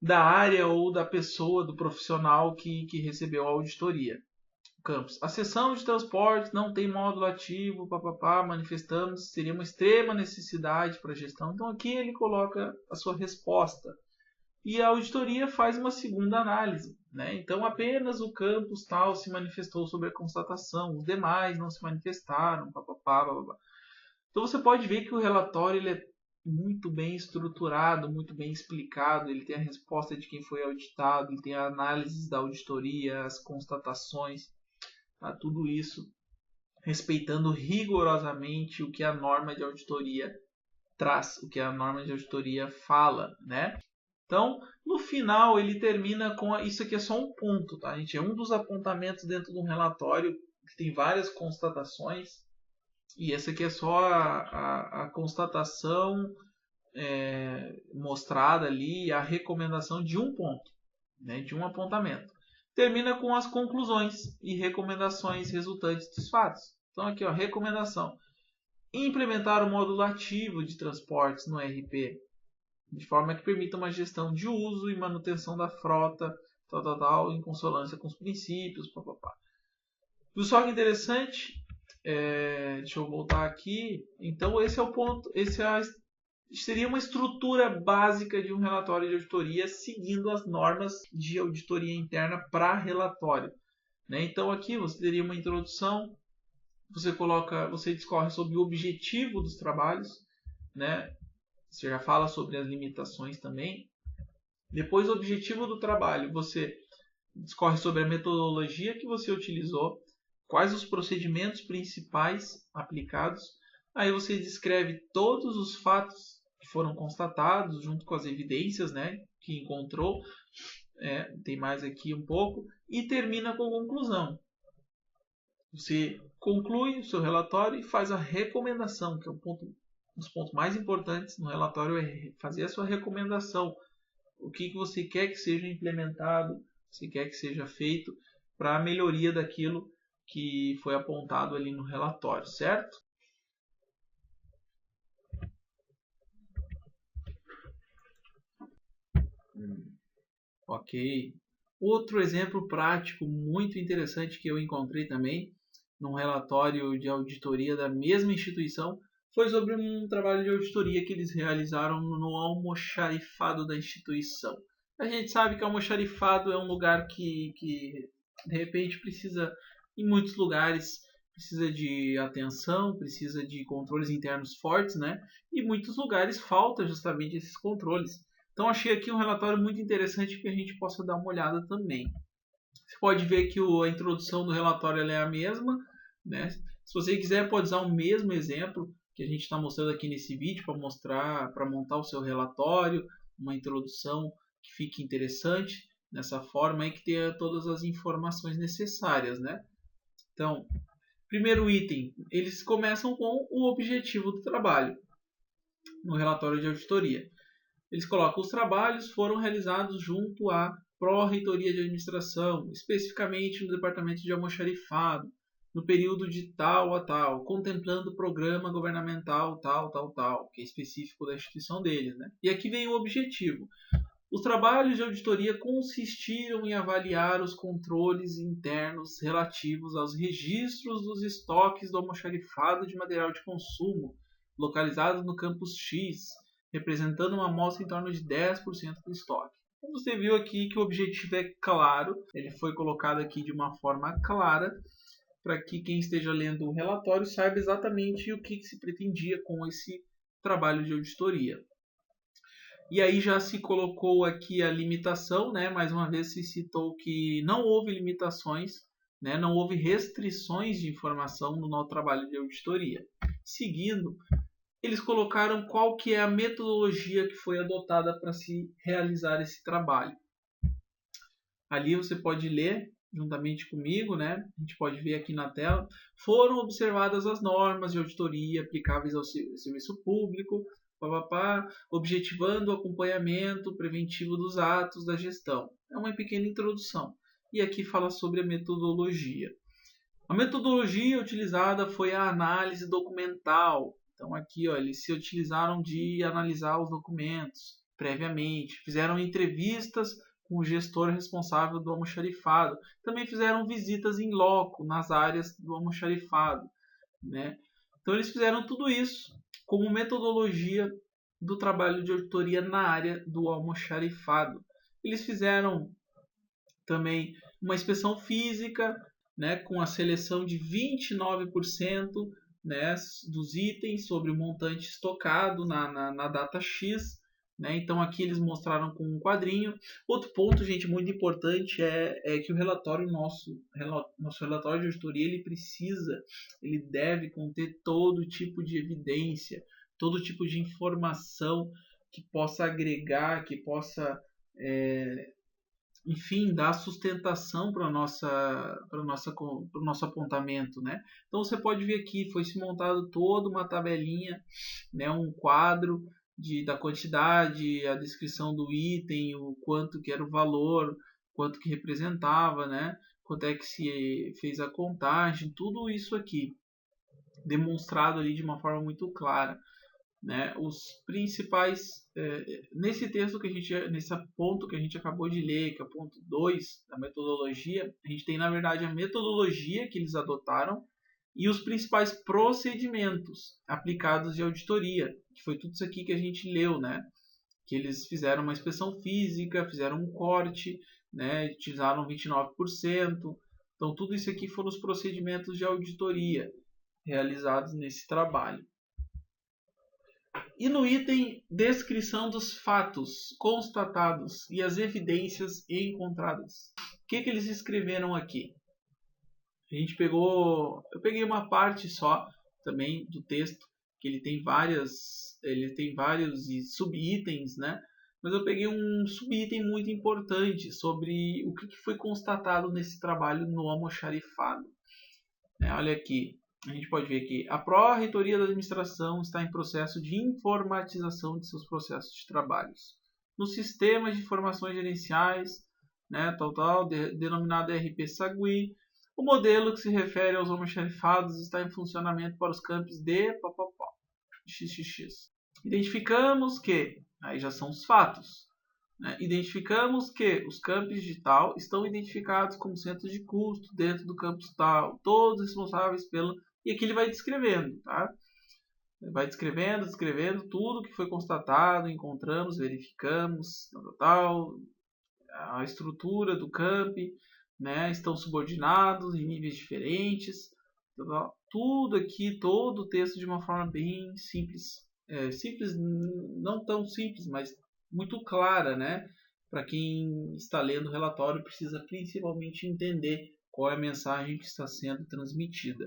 área ou da pessoa, do profissional que recebeu a auditoria. Campos. A seção de transporte não tem módulo ativo, manifestamos, seria uma extrema necessidade para a gestão. Então aqui ele coloca a sua resposta. E a auditoria faz uma segunda análise. Né? Então apenas o campus tal se manifestou sobre a constatação, os demais não se manifestaram. Então você pode ver que o relatório ele é muito bem estruturado, muito bem explicado. Ele tem a resposta de quem foi auditado, ele tem a análise da auditoria, as constatações, tá? Tudo isso respeitando rigorosamente o que a norma de auditoria traz, o que a norma de auditoria fala, né? Então, no final, ele termina com isso aqui é só um ponto, tá, gente? É um dos apontamentos dentro de um relatório que tem várias constatações e essa aqui é só a constatação mostrada ali, a recomendação de um ponto, né, de um apontamento. Termina com as conclusões e recomendações resultantes dos fatos. Então aqui, ó, recomendação: implementar o módulo ativo de transportes no RP, de forma que permita uma gestão de uso e manutenção da frota, em consonância com os princípios, papapá. Viu só que interessante? Deixa eu voltar aqui. Então esse é o ponto, seria uma estrutura básica de um relatório de auditoria seguindo as normas de auditoria interna para relatório, né? Então aqui você teria uma introdução, você discorre sobre o objetivo dos trabalhos, né? Você já fala sobre as limitações também. Depois, o objetivo do trabalho, você discorre sobre a metodologia que você utilizou, quais os procedimentos principais aplicados. Aí você descreve todos os fatos que foram constatados, junto com as evidências, né, que encontrou. Tem mais aqui um pouco. E termina com a conclusão. Você conclui o seu relatório e faz a recomendação, que é um dos pontos mais importantes no relatório, é fazer a sua recomendação. O que você quer que seja implementado, você quer que seja feito para a melhoria daquilo que foi apontado ali no relatório, certo? Ok. Outro exemplo prático muito interessante que eu encontrei também num relatório de auditoria da mesma instituição foi sobre um trabalho de auditoria que eles realizaram no almoxarifado da instituição. A gente sabe que o almoxarifado é um lugar que de repente precisa, em muitos lugares, precisa de atenção, precisa de controles internos fortes, né? E em muitos lugares falta justamente esses controles. Então achei aqui um relatório muito interessante que a gente possa dar uma olhada também. Você pode ver que a introdução do relatório é a mesma, né? Se você quiser, pode usar o mesmo exemplo que a gente está mostrando aqui nesse vídeo para montar o seu relatório, uma introdução que fique interessante nessa forma e que tenha todas as informações necessárias, né? Então, primeiro item, eles começam com o objetivo do trabalho no relatório de auditoria. Eles colocam: os trabalhos foram realizados junto à Pró-Reitoria de Administração, especificamente no Departamento de Almoxarifado, no período de tal a tal, contemplando o programa governamental tal, que é específico da instituição deles, né? E aqui vem o objetivo. Os trabalhos de auditoria consistiram em avaliar os controles internos relativos aos registros dos estoques do almoxarifado de material de consumo, localizados no campus X, representando uma amostra em torno de 10% do estoque. Como você viu aqui que o objetivo é claro, ele foi colocado aqui de uma forma clara, para que quem esteja lendo o relatório saiba exatamente o que se pretendia com esse trabalho de auditoria. E aí já se colocou aqui a limitação, né? Mais uma vez se citou que não houve limitações, né? Não houve restrições de informação no nosso trabalho de auditoria. Seguindo, eles colocaram qual que é a metodologia que foi adotada para se realizar esse trabalho. Ali você pode ler juntamente comigo, né? A gente pode ver aqui na tela. Foram observadas as normas de auditoria aplicáveis ao serviço público, objetivando o acompanhamento preventivo dos atos da gestão. É uma pequena introdução. E aqui fala sobre a metodologia. A metodologia utilizada foi a análise documental. Então aqui, ó, eles se utilizaram de analisar os documentos previamente, fizeram entrevistas com o gestor responsável do almoxarifado, também fizeram visitas em loco nas áreas do almoxarifado, né? Então eles fizeram tudo isso como metodologia do trabalho de auditoria na área do almoxarifado. Eles fizeram também uma inspeção física, né, com a seleção de 29% né, dos itens sobre o montante estocado na data X. Né? Então aqui eles mostraram com um quadrinho. Outro ponto, gente, muito importante é que o relatório nosso relatório de auditoria, ele deve conter todo tipo de evidência, todo tipo de informação que possa agregar, que possa, enfim, dar sustentação para o nosso apontamento, né? Então você pode ver aqui, foi se montado toda uma tabelinha, né, um quadro da quantidade, a descrição do item, o quanto que era o valor, quanto que representava, né? Quanto é que se fez a contagem, tudo isso aqui demonstrado ali de uma forma muito clara. Né, os principais nesse texto nesse ponto que a gente acabou de ler, que é o ponto 2 da metodologia, a gente tem na verdade a metodologia que eles adotaram e os principais procedimentos aplicados de auditoria, que foi tudo isso aqui que a gente leu, né? Que eles fizeram uma inspeção física, fizeram um corte, né? Utilizaram 29%. Então tudo isso aqui foram os procedimentos de auditoria realizados nesse trabalho. E no item descrição dos fatos constatados e as evidências encontradas. O que eles escreveram aqui? Eu peguei uma parte só também do texto, que ele tem vários subitens, né? Mas eu peguei um subitem muito importante sobre o que foi constatado nesse trabalho no almoxarifado. Olha aqui, a gente pode ver que a Pró-Reitoria da Administração está em processo de informatização de seus processos de trabalhos. Nos sistemas de informações gerenciais, né, denominado ERP Sagui, o modelo que se refere aos almoxarifados está em funcionamento para os campos de XXX. Identificamos que, aí já são os fatos, né? Identificamos que os campos de tal estão identificados como centros de custo dentro do campus tal, todos responsáveis pelo... E aqui ele vai descrevendo, tá? Ele vai descrevendo tudo que foi constatado, encontramos, verificamos, tal, a estrutura do camp, né? Estão subordinados em níveis diferentes, tudo aqui, todo o texto de uma forma bem simples. Simples, não tão simples, mas muito clara, né? Para quem está lendo o relatório, precisa principalmente entender qual é a mensagem que está sendo transmitida.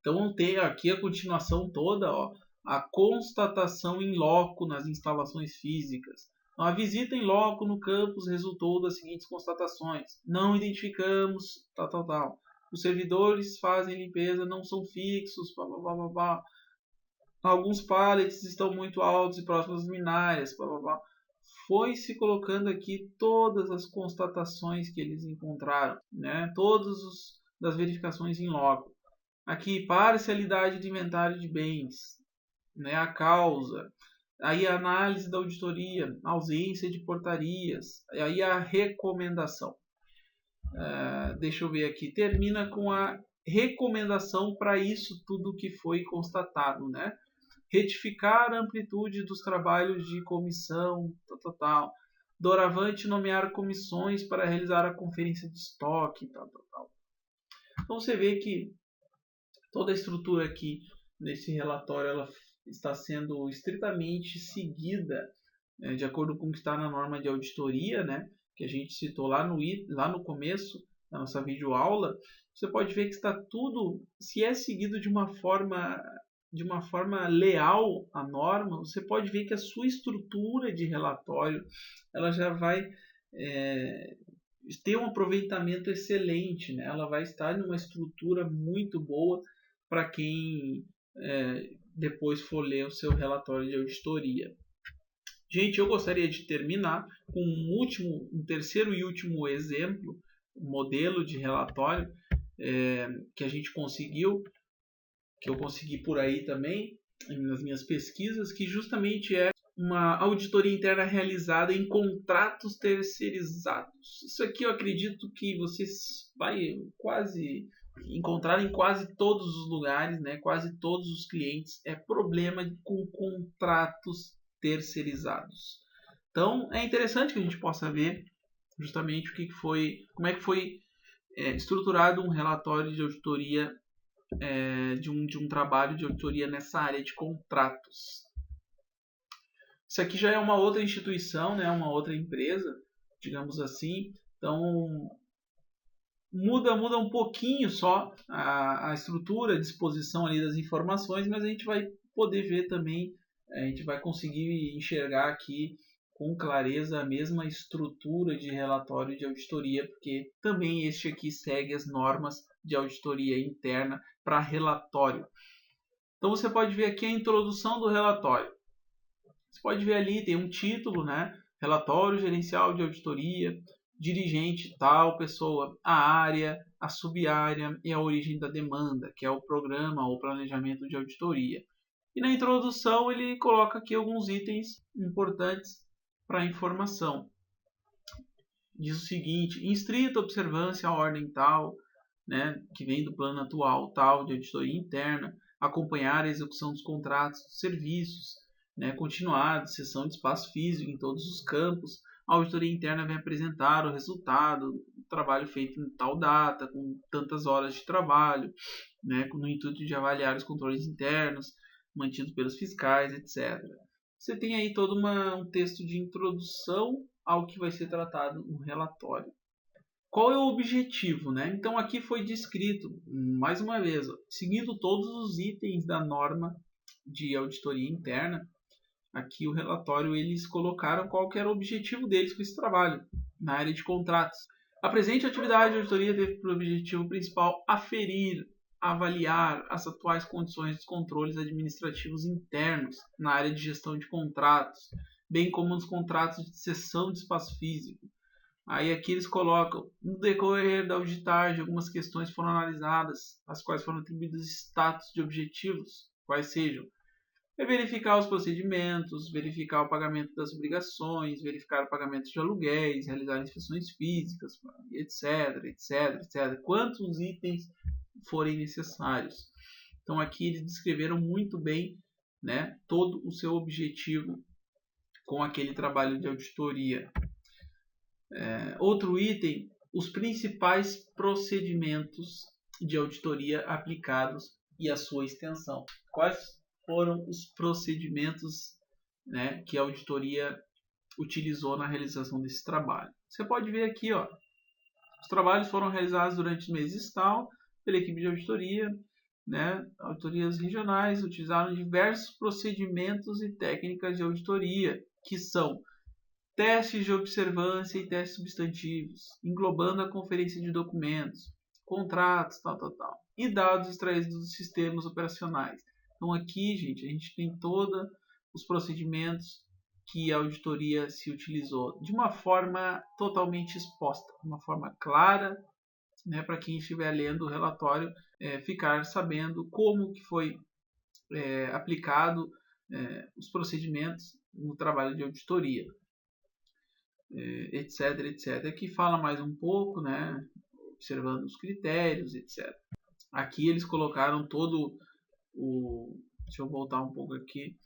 Então, tem aqui a continuação toda, ó, a constatação em loco nas instalações físicas. Então, a visita em loco no campus resultou das seguintes constatações. Não identificamos, tal. Os servidores fazem limpeza, não são fixos, blá. Alguns pallets estão muito altos e próximos às minárias, Foi se colocando aqui todas as constatações que eles encontraram, né? Todas das verificações em loco. Aqui, parcialidade de inventário de bens, né? A causa. Aí a análise da auditoria, ausência de portarias. Aí a recomendação. Deixa eu ver aqui. Termina com a recomendação para isso tudo que foi constatado, né? Retificar a amplitude dos trabalhos de comissão, tal. Doravante nomear comissões para realizar a conferência de estoque, tal. Então você vê que toda a estrutura aqui nesse relatório ela está sendo estritamente seguida, de acordo com o que está na norma de auditoria, né, que a gente citou lá no começo da nossa videoaula. Você pode ver que está tudo, se é seguido de uma forma leal à norma, você pode ver que a sua estrutura de relatório ela já vai ter um aproveitamento excelente, né? Ela vai estar em uma estrutura muito boa para quem depois for ler o seu relatório de auditoria. Gente, eu gostaria de terminar com um terceiro e último exemplo, um modelo de relatório que a gente conseguiu, que eu consegui por aí também, nas minhas pesquisas, que justamente é uma auditoria interna realizada em contratos terceirizados. Isso aqui eu acredito que vocês vai quase encontrar em quase todos os lugares, né? Quase todos os clientes é problema com contratos terceirizados. Então é interessante que a gente possa ver justamente como é que foi estruturado um relatório de auditoria de um trabalho de auditoria nessa área de contratos. Isso aqui já é uma outra instituição, né, uma outra empresa, digamos assim. Então, muda um pouquinho só a estrutura, a disposição ali das informações, mas a gente vai poder ver também, a gente vai conseguir enxergar aqui com clareza a mesma estrutura de relatório de auditoria, porque também este aqui segue as normas de auditoria interna para relatório. Então você pode ver aqui a introdução do relatório. Você pode ver ali, tem um título, né? Relatório gerencial de auditoria, dirigente tal pessoa, a área, a sub-área e a origem da demanda, que é o programa ou planejamento de auditoria. E na introdução ele coloca aqui alguns itens importantes para informação. Diz o seguinte: em estrita observância à ordem tal, né, que vem do plano atual tal de auditoria interna, acompanhar a execução dos contratos de serviços, né, continuar a cessão de espaço físico em todos os campos. A auditoria interna vai apresentar o resultado do trabalho feito em tal data, com tantas horas de trabalho, né, no intuito de avaliar os controles internos mantidos pelos fiscais, etc. Você tem aí todo um texto de introdução ao que vai ser tratado no relatório. Qual é o objetivo, né? Então aqui foi descrito, mais uma vez, seguindo todos os itens da norma de auditoria interna, aqui o relatório eles colocaram qual que era o objetivo deles com esse trabalho na área de contratos. A presente atividade de auditoria teve por objetivo principal aferir, avaliar as atuais condições dos controles administrativos internos na área de gestão de contratos, bem como nos contratos de cessão de espaço físico. Aí aqui eles colocam, no decorrer da auditagem, algumas questões foram analisadas, as quais foram atribuídas status de objetivos, quais sejam verificar os procedimentos, verificar o pagamento das obrigações, verificar o pagamento de aluguéis, realizar inspeções físicas, etc, etc, etc. Quantos itens forem necessários. Então aqui eles descreveram muito bem, né, todo o seu objetivo com aquele trabalho de auditoria. Outro item, os principais procedimentos de auditoria aplicados e a sua extensão. Quais foram os procedimentos, né, que a auditoria utilizou na realização desse trabalho? Você pode ver aqui, ó, os trabalhos foram realizados durante os meses tal pela equipe de auditoria, né, auditorias regionais utilizaram diversos procedimentos e técnicas de auditoria, que são testes de observância e testes substantivos, englobando a conferência de documentos, contratos, tal, e dados extraídos dos sistemas operacionais. Então aqui, gente, a gente tem todos os procedimentos que a auditoria se utilizou de uma forma totalmente exposta, de uma forma clara, né, para quem estiver lendo o relatório ficar sabendo como que foi aplicado os procedimentos no trabalho de auditoria. Etc, etc. Aqui fala mais um pouco, né, observando os critérios, etc. Aqui eles colocaram todo o... Deixa eu voltar um pouco aqui.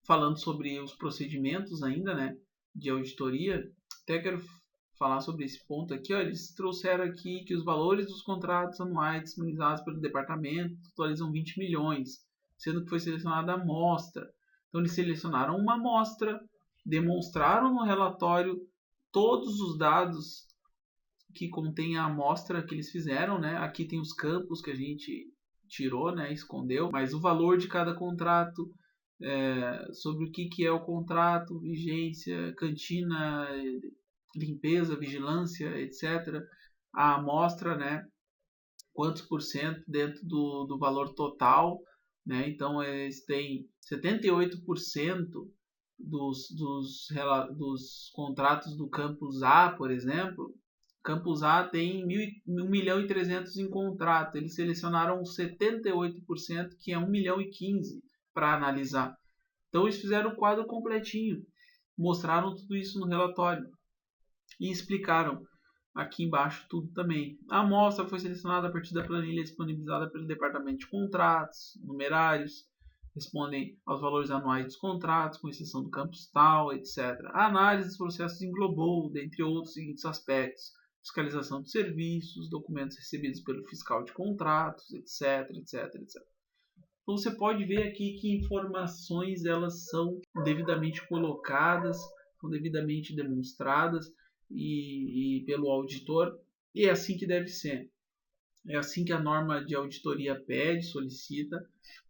Falando sobre os procedimentos ainda, né, de auditoria. Até quero falar sobre esse ponto aqui. Ó, eles trouxeram aqui que os valores dos contratos anuais disponibilizados pelo departamento totalizam 20 milhões, sendo que foi selecionada a amostra. Então eles selecionaram uma amostra, demonstraram no relatório todos os dados que contém a amostra que eles fizeram, né? Aqui tem os campos que a gente tirou, né? Escondeu, mas o valor de cada contrato, sobre o que é o contrato, vigência, cantina, limpeza, vigilância, etc. A amostra, né? Quantos por cento dentro do valor total, né? Então eles têm 78% dos contratos do Campus A, por exemplo. Campus A tem 1 milhão e 300 em contrato. Eles selecionaram 78%, que é 1 milhão e 15 para analisar. Então eles fizeram o quadro completinho, mostraram tudo isso no relatório e explicaram aqui embaixo tudo também. A amostra foi selecionada a partir da planilha disponibilizada pelo departamento de contratos, numerários, respondem aos valores anuais dos contratos, com exceção do campus tal, etc. A análise dos processos englobou, dentre outros, seguintes aspectos: fiscalização de serviços, documentos recebidos pelo fiscal de contratos, etc, etc, etc. Então você pode ver aqui que informações elas são devidamente colocadas, são devidamente demonstradas e pelo auditor, e é assim que deve ser. É assim que a norma de auditoria pede, solicita,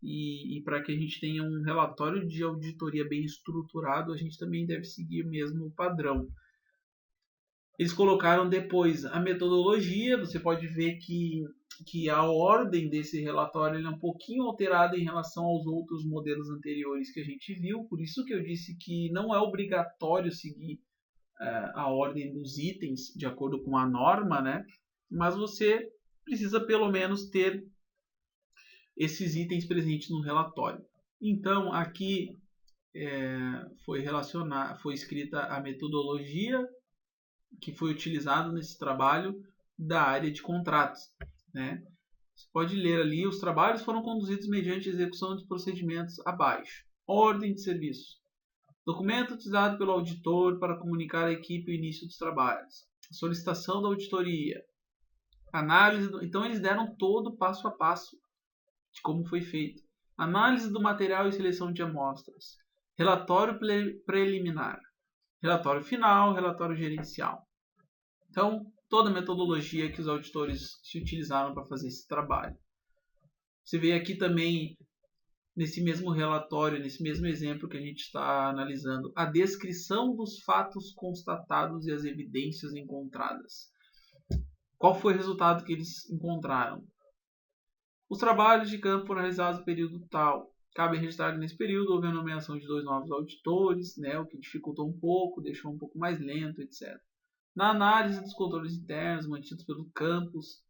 e para que a gente tenha um relatório de auditoria bem estruturado, a gente também deve seguir o mesmo padrão. Eles colocaram depois a metodologia, você pode ver que a ordem desse relatório é um pouquinho alterada em relação aos outros modelos anteriores que a gente viu, por isso que eu disse que não é obrigatório seguir a ordem dos itens de acordo com a norma, né? Mas você precisa pelo menos ter esses itens presentes no relatório. Então aqui foi escrita a metodologia que foi utilizado nesse trabalho da área de contratos, né? Você pode ler ali, os trabalhos foram conduzidos mediante execução de procedimentos abaixo. Ordem de serviço. Documento utilizado pelo auditor para comunicar à equipe o início dos trabalhos. Solicitação da auditoria. Análise então eles deram todo o passo a passo de como foi feito. Análise do material e seleção de amostras. Relatório preliminar. Relatório final, relatório gerencial. Então, toda a metodologia que os auditores se utilizaram para fazer esse trabalho. Você vê aqui também, nesse mesmo relatório, nesse mesmo exemplo que a gente está analisando, a descrição dos fatos constatados e as evidências encontradas. Qual foi o resultado que eles encontraram? Os trabalhos de campo foram realizados no período tal. Cabe registrar que nesse período houve a nomeação de 2 novos auditores, né, o que dificultou um pouco, deixou um pouco mais lento, etc. Na análise dos controles internos mantidos pelo campus,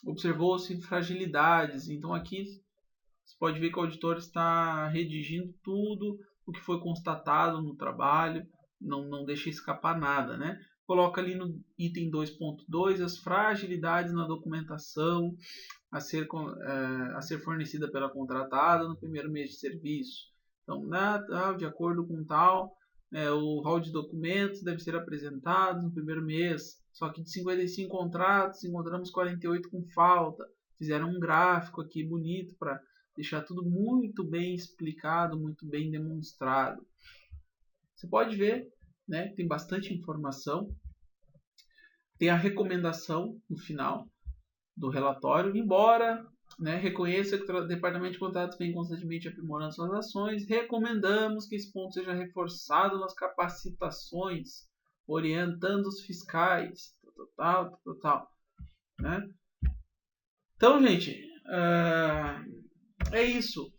observou-se fragilidades. Então aqui você pode ver que o auditor está redigindo tudo o que foi constatado no trabalho, não deixa escapar nada, né? Coloca ali no item 2.2 as fragilidades na documentação a ser fornecida pela contratada no primeiro mês de serviço. Então, de acordo com tal, o rol de documentos deve ser apresentado no primeiro mês. Só que de 55 contratos, encontramos 48 com falta. Fizeram um gráfico aqui bonito para deixar tudo muito bem explicado, muito bem demonstrado. Você pode ver, né, tem bastante informação. Tem a recomendação no final do relatório, embora, né, reconheça que o Departamento de Contratos vem constantemente aprimorando suas ações, recomendamos que esse ponto seja reforçado nas capacitações, orientando os fiscais, tal, né? Então, gente, é isso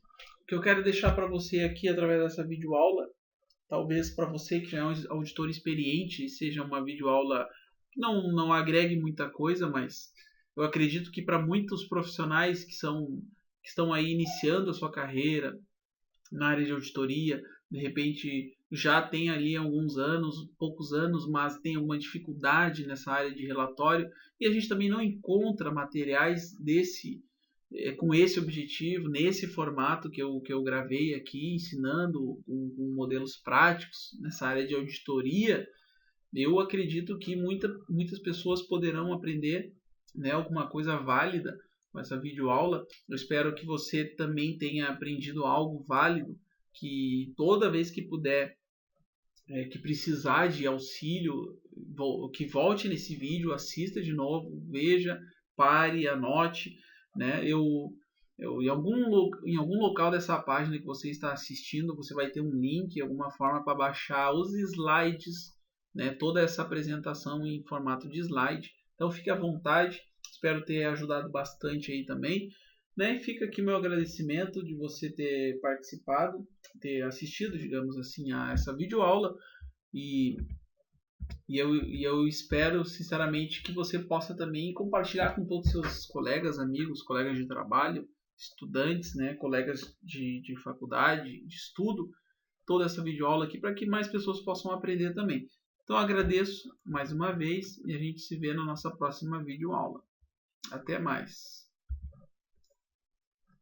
que eu quero deixar para você aqui através dessa videoaula. Talvez para você que já é um auditor experiente, seja uma videoaula que não agregue muita coisa, mas eu acredito que para muitos profissionais que estão aí iniciando a sua carreira na área de auditoria, de repente já tem ali alguns anos, poucos anos, mas tem alguma dificuldade nessa área de relatório, e a gente também não encontra materiais com esse objetivo, nesse formato que eu gravei aqui, ensinando com modelos práticos nessa área de auditoria. Eu acredito que muitas pessoas poderão aprender, né, alguma coisa válida com essa videoaula. Eu espero que você também tenha aprendido algo válido, que toda vez que puder, que precisar de auxílio, que volte nesse vídeo, assista de novo, veja, pare, anote, né? Em algum local dessa página que você está assistindo, você vai ter um link, alguma forma para baixar os slides, né? Toda essa apresentação em formato de slide. Então fique à vontade, espero ter ajudado bastante aí também, né? E fica aqui meu agradecimento de você ter participado, ter assistido, digamos assim, a essa videoaula, e eu espero sinceramente que você possa também compartilhar com todos os seus colegas, amigos, colegas de trabalho, estudantes, né? Colegas de faculdade, de estudo, toda essa videoaula aqui para que mais pessoas possam aprender também. Então agradeço mais uma vez e a gente se vê na nossa próxima videoaula. Até mais!